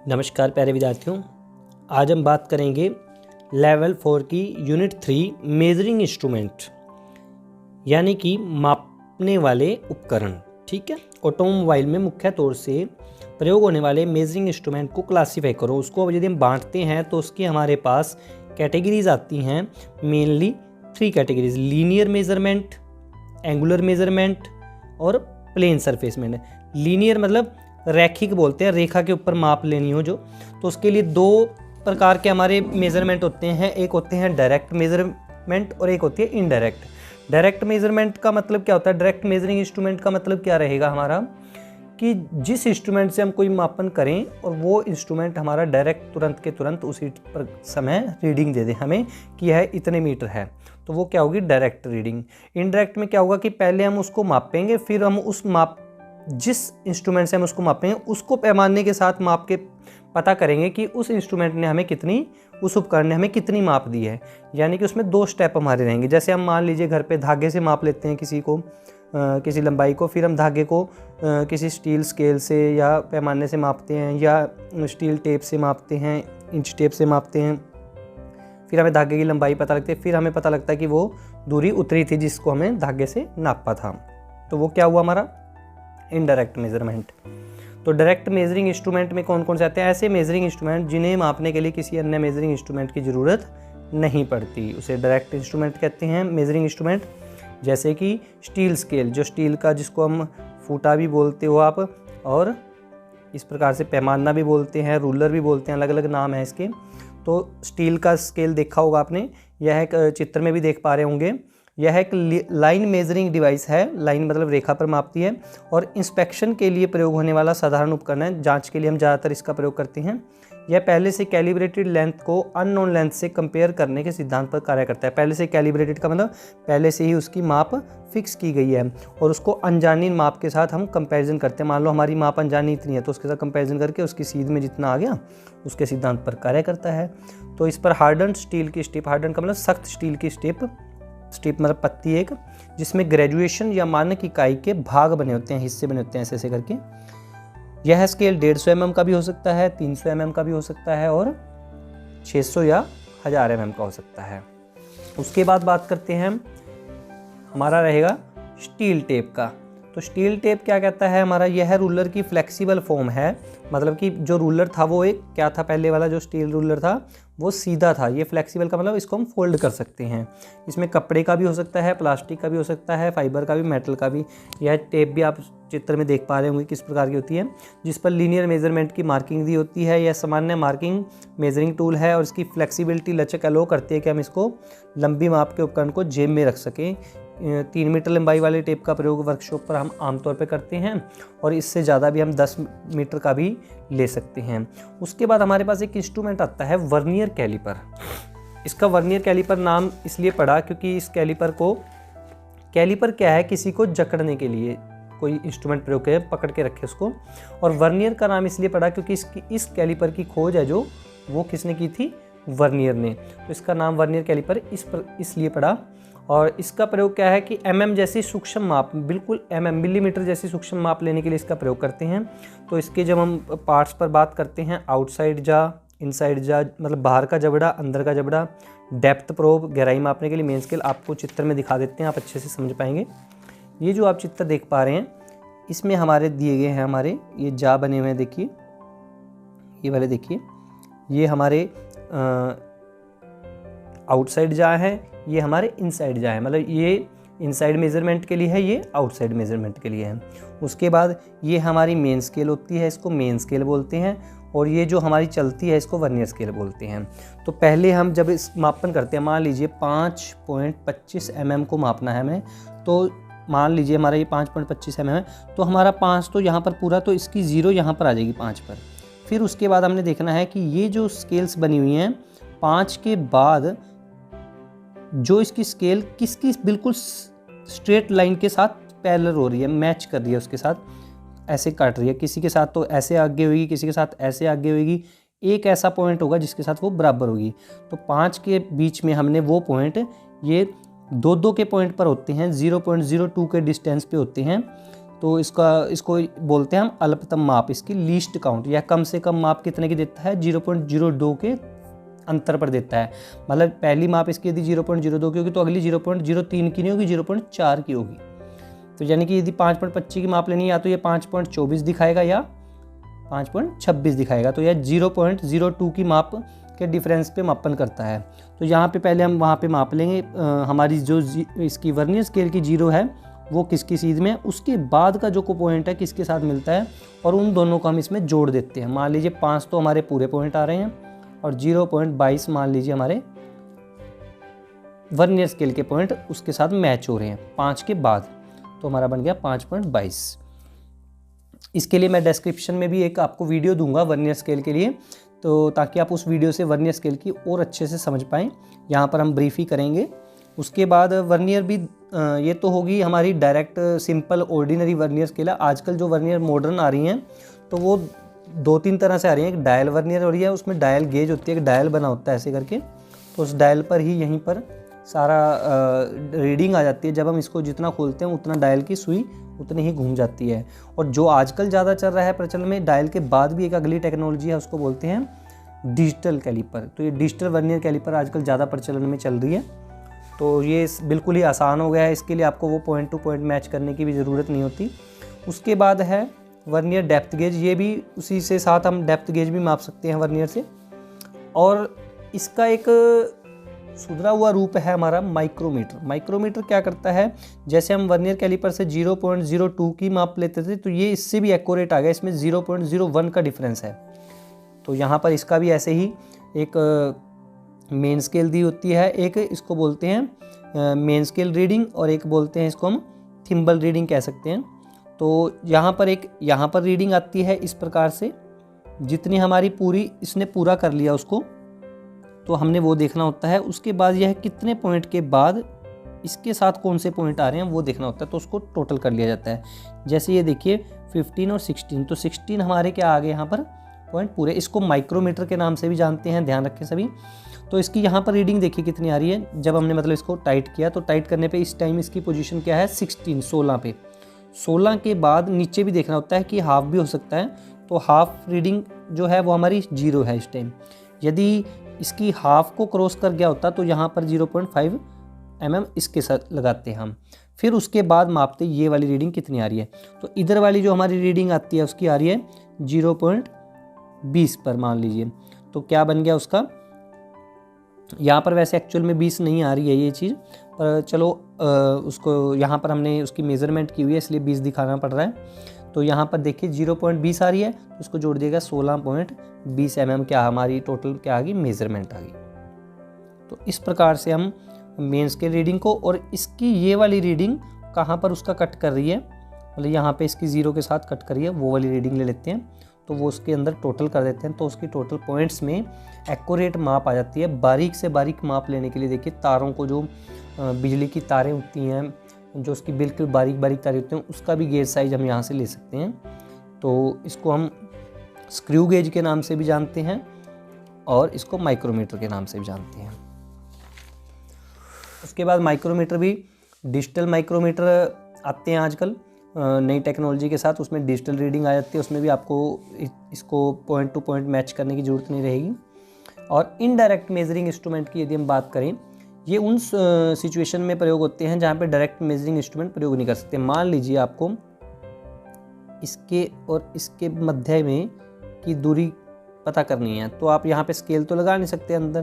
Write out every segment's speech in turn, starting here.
नमस्कार प्यारे विद्यार्थियों, आज हम बात करेंगे लेवल 4 की यूनिट 3 मेजरिंग इंस्ट्रूमेंट यानी कि मापने वाले उपकरण। ठीक है, ऑटोमोबाइल में मुख्य तौर से प्रयोग होने वाले मेजरिंग इंस्ट्रूमेंट को क्लासीफाई करो। उसको यदि हम बांटते हैं तो उसकी हमारे पास कैटेगरीज आती हैं, mainly 3 categories: linear measurement, angular measurement और प्लेन सरफेस में। लीनियर मतलब रैखिक बोलते हैं, रेखा के ऊपर माप लेनी हो जो, तो उसके लिए 2 प्रकार के हमारे मेजरमेंट होते हैं। एक होते हैं डायरेक्ट मेजरमेंट और एक होती है इनडायरेक्ट। डायरेक्ट मेजरमेंट का मतलब क्या होता है? डायरेक्ट मेजरिंग इंस्ट्रूमेंट का मतलब क्या रहेगा हमारा कि जिस इंस्ट्रूमेंट से हम कोई मापन करें और वो इंस्ट्रूमेंट हमारा डायरेक्ट तुरंत के तुरंत उसी समय रीडिंग दे दे हमें कि यह इतने मीटर है, तो वो क्या होगी? Direct reading. इनडायरेक्ट में क्या होगा कि पहले हम उसको मापेंगे, फिर हम उस जिस इंस्ट्रूमेंट से हम उसको मापेंगे उसको पैमाने के साथ माप के पता करेंगे कि उस इंस्ट्रूमेंट ने हमें कितनी, उस उपकरण ने हमें कितनी माप दी है। यानी कि उसमें 2 स्टेप हमारे रहेंगे। जैसे हम मान लीजिए घर पे धागे से माप लेते हैं किसी लंबाई को, फिर हम धागे को किसी स्टील स्केल से या पैमाने से मापते हैं, या स्टील टेप से मापते हैं, इंच टेप से मापते हैं। फिर हमें धागे की लंबाई पता लगती है, फिर हमें पता लगता है कि वो दूरी उतरी थी जिसको हमें धागे से नापा था। तो वो क्या हुआ हमारा? Indirect measurement. तो डायरेक्ट मेजरिंग इंस्ट्रूमेंट में कौन कौन से आते हैं? ऐसे मेजरिंग इंस्ट्रूमेंट जिन्हें मापने के लिए किसी अन्य मेजरिंग इंस्ट्रूमेंट की ज़रूरत नहीं पड़ती, उसे डायरेक्ट इंस्ट्रूमेंट कहते हैं, मेजरिंग इंस्ट्रूमेंट। जैसे कि स्टील स्केल, जो स्टील का, जिसको हम फूटा भी बोलते हो आप, और इस प्रकार से पैमाना भी बोलते हैं, रूलर भी बोलते हैं, अलग अलग नाम है इसके। तो स्टील का स्केल देखा होगा आपने, यह एक चित्र में भी देख पा रहे होंगे। यह एक लाइन मेजरिंग डिवाइस है, लाइन मतलब रेखा पर मापती है, और इंस्पेक्शन के लिए प्रयोग होने वाला साधारण उपकरण है। जांच के लिए हम ज़्यादातर इसका प्रयोग करते हैं। यह पहले से कैलिब्रेटेड लेंथ को अननोन लेंथ से कंपेयर करने के सिद्धांत पर कार्य करता है। पहले से कैलिब्रेटेड का मतलब पहले से ही उसकी माप फिक्स की गई है और उसको अनजानी माप के साथ हम कंपैरिजन करते हैं। मान लो हमारी माप अनजानी इतनी है तो उसके साथ कंपैरिजन करके उसकी सीध में जितना आ गया उसके सिद्धांत पर कार्य करता है। तो इस पर हार्डन स्टील की स्ट्रिप, हार्डन का मतलब सख्त स्टील की स्ट्रिप मतलब पत्ती एक, जिसमें ग्रेजुएशन या मानक इकाई के भाग बने होते हैं, हिस्से बने होते हैं ऐसे ऐसे करके। यह स्केल 150 mm का भी हो सकता है, 300 mm का भी हो सकता है और 600 या 1000 mm का हो सकता है। उसके बाद बात करते हैं हमारा रहेगा स्टील टेप का। तो स्टील टेप क्या कहता है हमारा? यह रूलर की फ्लेक्सिबल फॉर्म है। मतलब कि जो रूलर था वो एक क्या था? पहले वाला जो स्टील रूलर था वो सीधा था। ये फ्लेक्सिबल का मतलब इसको हम फोल्ड कर सकते हैं। इसमें कपड़े का भी हो सकता है, प्लास्टिक का भी हो सकता है, फाइबर का भी, मेटल का भी। यह टेप भी आप चित्र में देख पा रहे होंगे किस प्रकार की होती है, जिस पर लीनियर मेजरमेंट की मार्किंग दी होती है। यह सामान्य मार्किंग मेजरिंग टूल है और इसकी फ्लेक्सिबिलिटी, लचक अलो करती है कि हम इसको लंबी माप के उपकरण को जेब में रख सकें। 3 मीटर लंबाई वाले टेप का प्रयोग वर्कशॉप पर हम आमतौर पर करते हैं और इससे ज़्यादा भी हम 10 मीटर का भी ले सकते हैं। उसके बाद हमारे पास एक इंस्ट्रूमेंट आता है वर्नियर कैलिपर। इसका वर्नियर कैलिपर नाम इसलिए पड़ा क्योंकि इस कैलिपर क्या है? किसी को जकड़ने के लिए कोई इंस्ट्रूमेंट प्रयोग करे, पकड़ के रखे उसको। और वर्नियर का नाम इसलिए पड़ा क्योंकि इस कैलिपर की खोज है जो वो किसने की थी? वर्नियर ने। तो इसका नाम वर्नियर कैलिपर इसलिए पड़ा। और इसका प्रयोग क्या है कि mm जैसी सूक्ष्म माप, बिल्कुल मिलीमीटर जैसी सूक्ष्म माप लेने के लिए इसका प्रयोग करते हैं। तो इसके जब हम पार्ट्स पर बात करते हैं, आउटसाइड जा, इनसाइड जा, मतलब बाहर का जबड़ा, अंदर का जबड़ा, डेप्थ प्रोब, गहराई मापने के लिए मेन स्केल, आपको चित्र में दिखा देते हैं, आप अच्छे से समझ पाएंगे। ये जो आप चित्र देख पा रहे हैं इसमें हमारे दिए गए हैं, हमारे ये जा बने हुए हैं, देखिए ये वाले, देखिए ये हमारे आउटसाइड जा है, ये हमारे इनसाइड जा है। मतलब ये इनसाइड मेजरमेंट के लिए है, ये आउटसाइड मेजरमेंट के लिए है। उसके बाद ये हमारी मेन स्केल होती है, इसको मेन स्केल बोलते हैं। और ये जो हमारी चलती है इसको वर्नियर स्केल बोलते हैं। तो पहले हम जब इस मापन करते हैं, मान लीजिए 5.25 mm को मापना है हमें, तो मान लीजिए हमारा ये 5.25 mm है, तो हमारा 5 तो यहाँ पर पूरा, तो इसकी 0 यहाँ पर आ जाएगी 5 पर। फिर उसके बाद हमने देखना है कि ये जो स्केल्स बनी हुई हैं 5 के बाद जो इसकी स्केल किसकी बिल्कुल स्ट्रेट लाइन के साथ पैरेलल हो रही है, मैच कर रही है, उसके साथ ऐसे काट रही है। किसी के साथ तो ऐसे आगे होगी, किसी के साथ ऐसे आगे होगी। एक ऐसा पॉइंट होगा जिसके साथ वो बराबर होगी। तो 5 के बीच में हमने वो पॉइंट, ये 2-2 के पॉइंट पर होते हैं, 0.02 के डिस्टेंस पे होते हैं। तो इसको बोलते हैं हम अल्पतम माप, इसकी लीस्ट काउंट, या कम से कम माप कितने की देता है, 0.02 के अंतर पर देता है। मतलब पहली माप इसकी यदि 0.02 की होगी तो अगली 0.03 की नहीं होगी, 0.4 की होगी। तो यानी कि यदि 5.25 की माप लेनी है या तो ये 5.24 दिखाएगा या 5.26 दिखाएगा। तो यह 0.02 की माप के डिफरेंस पे मापन करता है। तो यहाँ पे पहले हम वहाँ पे माप लेंगे हमारी जो इसकी वर्नियर स्केल की 0 है वो किसकी सीध में है, उसके बाद का जो पॉइंट है किसके साथ मिलता है, और उन दोनों को हम इसमें जोड़ देते हैं। मान लीजिए 5 तो हमारे पूरे पॉइंट आ रहे हैं और 0.22 मान लीजिए हमारे वर्नियर स्केल के पॉइंट उसके साथ मैच हो रहे हैं 5 के बाद, तो हमारा बन गया 5.22। इसके लिए मैं डिस्क्रिप्शन में भी एक आपको वीडियो दूंगा वर्नियर स्केल के लिए, तो ताकि आप उस वीडियो से वर्नियर स्केल की और अच्छे से समझ पाएँ। यहाँ पर हम ब्रीफ ही करेंगे। उसके बाद वर्नियर भी ये तो होगी हमारी direct simple ordinary vernier scale. आजकल जो वर्नियर मॉडर्न आ रही हैं तो वो 2-3 तरह से आ रही हैं। एक डायल वर्नियर हो रही है, उसमें डायल गेज होती है, एक डायल बना होता है ऐसे करके, तो उस डायल पर ही यहीं पर सारा रीडिंग आ जाती है। जब हम इसको जितना खोलते हैं उतना डायल की सुई उतनी ही घूम जाती है। और जो आजकल ज़्यादा चल रहा है प्रचलन में, डायल के बाद भी एक अगली टेक्नोलॉजी है, उसको बोलते हैं डिजिटल कैलिपर। तो ये डिजिटल वर्नियर कैलिपर आजकल ज़्यादा प्रचलन में चल रही है। तो ये बिल्कुल ही आसान हो गया है, इसके लिए आपको वो पॉइंट टू पॉइंट मैच करने की भी ज़रूरत नहीं होती। उसके बाद है वर्नियर डेप्थ गेज, ये भी उसी से साथ हम डेप्थ गेज भी माप सकते हैं वर्नियर से। और इसका एक सुधरा हुआ रूप है हमारा माइक्रोमीटर। माइक्रोमीटर क्या करता है, जैसे हम वर्नियर कैलिपर से 0.02 की माप लेते थे तो ये इससे भी एक्यूरेट आ गया, इसमें 0.01 का डिफरेंस है। तो यहाँ पर इसका भी ऐसे ही एक मेन स्केल दी होती है, एक इसको बोलते हैं मेन स्केल रीडिंग और एक बोलते हैं इसको हम थिम्बल रीडिंग कह सकते हैं। तो यहाँ पर रीडिंग आती है इस प्रकार से, जितनी हमारी पूरी इसने पूरा कर लिया उसको तो हमने वो देखना होता है। उसके बाद यह कितने पॉइंट के बाद इसके साथ कौन से पॉइंट आ रहे हैं वो देखना होता है, तो उसको टोटल कर लिया जाता है। जैसे ये देखिए 15 और 16, तो 16 हमारे क्या आ गए यहाँ पर पॉइंट पूरे। इसको माइक्रोमीटर के नाम से भी जानते हैं, ध्यान रखें सभी। तो इसकी यहाँ पर रीडिंग देखिए कितनी आ रही है। जब हमने मतलब इसको टाइट किया तो टाइट करने पे इस टाइम इसकी पोजीशन क्या है 16 पे। 16 के बाद नीचे भी देखना होता है कि हाफ भी हो सकता है, तो हाफ रीडिंग जो है वो हमारी 0 है इस टाइम। यदि इसकी हाफ को क्रॉस कर गया होता तो यहाँ पर 0.5 mm इसके साथ लगाते हैं हम। फिर उसके बाद मापते ये वाली रीडिंग कितनी आ रही है। तो इधर वाली जो हमारी रीडिंग आती है उसकी आ रही है 0.20 पर मान लीजिए। तो क्या बन गया उसका, यहाँ पर वैसे एक्चुअल में 20 नहीं आ रही है ये चीज़, पर चलो उसको यहाँ पर हमने उसकी मेज़रमेंट की हुई है इसलिए 20 दिखाना पड़ रहा है। तो यहाँ पर देखिए 0.20 आ रही है, तो इसको जोड़ दिएगा 16.20 mm, क्या हमारी टोटल क्या आ गई, मेज़रमेंट आ गई। तो इस प्रकार से हम मेन स्केल रीडिंग को, और इसकी ये वाली रीडिंग कहाँ पर उसका कट कर रही है, मतलब यहाँ पे इसकी 0 के साथ कट कर रही है, वो वाली रीडिंग ले लेते हैं। तो वो उसके अंदर टोटल कर देते हैं, तो उसकी टोटल पॉइंट्स में एक्यूरेट माप आ जाती है। बारीक से बारीक माप लेने के लिए देखिए तारों को, जो बिजली की तारें होती हैं, जो उसकी बिल्कुल बारीक बारीक तारें होती हैं, उसका भी गेज साइज हम यहाँ से ले सकते हैं। तो इसको हम स्क्रू गेज के नाम से भी जानते हैं और इसको माइक्रोमीटर के नाम से भी जानते हैं। उसके बाद माइक्रोमीटर भी, डिजिटल माइक्रोमीटर आते हैं आजकल नई टेक्नोलॉजी के साथ, उसमें डिजिटल रीडिंग आ जाती है, उसमें भी आपको इसको पॉइंट टू पॉइंट मैच करने की ज़रूरत नहीं रहेगी। और इनडायरेक्ट मेजरिंग इंस्ट्रूमेंट की यदि हम बात करें, ये उन सिचुएशन में प्रयोग होते हैं जहाँ पे डायरेक्ट मेजरिंग इंस्ट्रूमेंट प्रयोग नहीं कर सकते। मान लीजिए आपको इसके और इसके मध्य में की दूरी पता करनी है, तो आप यहाँ पे स्केल तो लगा नहीं सकते अंदर,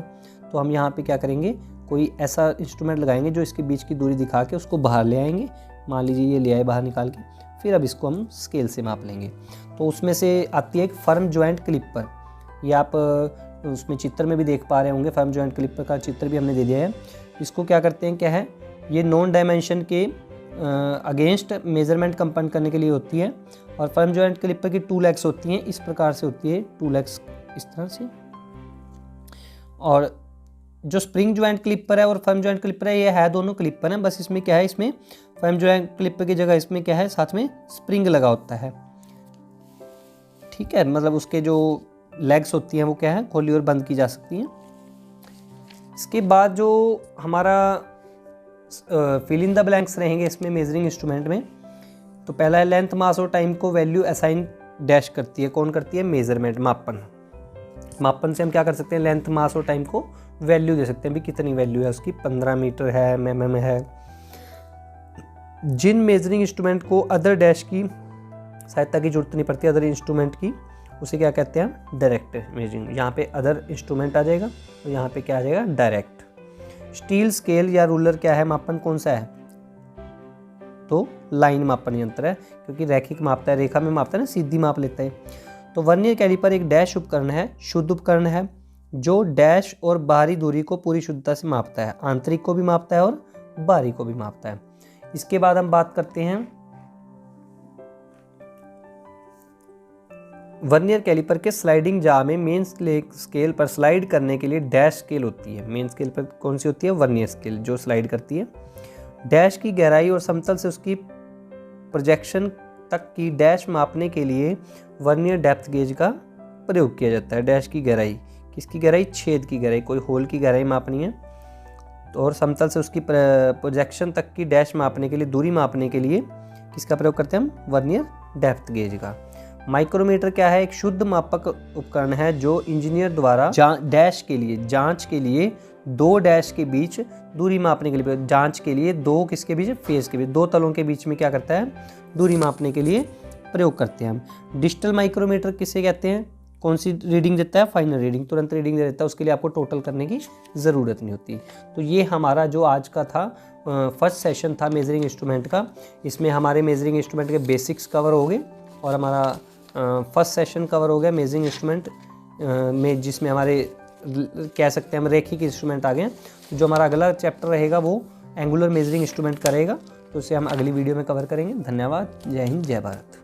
तो हम यहाँ पे क्या करेंगे, कोई ऐसा इंस्ट्रूमेंट लगाएंगे जो इसके बीच की दूरी दिखा के उसको बाहर ले आएंगे। मान लीजिए ये ले आए बाहर निकाल के, फिर अब इसको हम स्केल से माप लेंगे। तो उसमें से आती है एक फर्म जॉइंट क्लिपर, ये आप उसमें चित्र में भी देख पा रहे होंगे, फर्म जॉइंट क्लिपर का चित्र भी हमने दे दिया है। इसको क्या करते हैं, क्या है, ये नॉन डायमेंशन के अगेंस्ट मेजरमेंट कंपाउंड करने के लिए होती है। और फर्म जॉइंट क्लिपर की 2 लेग्स होती हैं, इस प्रकार से होती है 2 लेग्स इस तरह से। और जो स्प्रिंग जॉइंट क्लिपर है और फर्म जॉइंट क्लिपर है, ये है दोनों क्लिपर हैं, बस इसमें क्या है, इसमें फर्म जॉइंट क्लिपर की जगह इसमें क्या है, साथ में स्प्रिंग लगा होता है। ठीक है, मतलब उसके जो लेग्स होती हैं वो क्या है, खोली और बंद की जा सकती हैं। इसके बाद जो हमारा फिल इन द ब्लैंक्स रहेंगे इसमें मेजरिंग इंस्ट्रूमेंट में, तो पहला है लेंथ, मास और टाइम को वैल्यू असाइन डैश करती है। कौन करती है? मेजरमेंट, मापन। मापन से हम क्या कर सकते हैं? लेंथ, मास और टाइम को वैल्यू दे सकते हैं भी कितनी वैल्यू है उसकी, 15 मीटर है, mm है। जिन मेजरिंग इंस्ट्रूमेंट को अदर डैश की सहायता की जरूरत नहीं पड़ती, अदर इंस्ट्रूमेंट की, उसे क्या कहते हैं? Direct measuring. यहाँ पे अदर इंस्ट्रूमेंट आ जाएगा तो यहाँ पे क्या आ जाएगा? डायरेक्ट। स्टील स्केल या रूलर क्या है? मापन कौन सा है? तो लाइन मापन यंत्र है, क्योंकि रैखिक मापता है, रेखा में मापता है ना, सीधी माप लेता है। तो वर्नियर कैलिपर एक डैश उपकरण है, शुद्ध उपकरण है, जो डैश और बाहरी दूरी को पूरी शुद्धता से मापता है, आंतरिक को भी मापता है और बाहरी को भी मापता है। इसके बाद हम बात करते हैं वर्नियर कैलिपर के स्लाइडिंग जा में मेन स्केल पर स्लाइड करने के लिए डैश स्केल होती है। मेन स्केल पर कौन सी होती है? वर्नियर स्केल, जो स्लाइड करती है। डैश की गहराई और समतल से उसकी प्रोजेक्शन तक की डैश मापने के लिए वर्नियर डेप्थ गेज का प्रयोग किया जाता है। डैश की गहराई, किसकी गहराई? छेद की गहराई, कोई होल की गहराई मापनी है। और समतल से उसकी प्रोजेक्शन तक की डैश मापने के लिए, दूरी मापने के लिए किसका प्रयोग करते हैं हम? वर्नियर डेप्थ गेज का। माइक्रोमीटर क्या है? एक शुद्ध मापक उपकरण है जो इंजीनियर द्वारा डैश के लिए, जांच के लिए, दो डैश के बीच दूरी मापने के लिए, जांच के लिए दो किसके बीच? फेस के बीच, दो तलों के बीच में क्या करता है? दूरी मापने के लिए प्रयोग करते हैं हम। डिजिटल माइक्रोमीटर किसे कहते हैं? कौन सी रीडिंग देता है? फाइनल रीडिंग, तुरंत रीडिंग दे देता है, उसके लिए आपको टोटल करने की ज़रूरत नहीं होती। तो ये हमारा जो आज का था फर्स्ट सेशन था मेजरिंग इंस्ट्रूमेंट का। इसमें हमारे मेजरिंग इंस्ट्रूमेंट के बेसिक्स कवर हो गए और हमारा फर्स्ट सेशन कवर हो गया मेजरिंग इंस्ट्रूमेंट में, जिसमें हमारे कह सकते हैं हम रेखिक इंस्ट्रूमेंट आ गए। तो जो हमारा अगला चैप्टर रहेगा वो एंगुलर मेजरिंग इंस्ट्रूमेंट का रहेगा, तो उसे हम अगली वीडियो में कवर करेंगे। धन्यवाद। जय हिंद, जय भारत।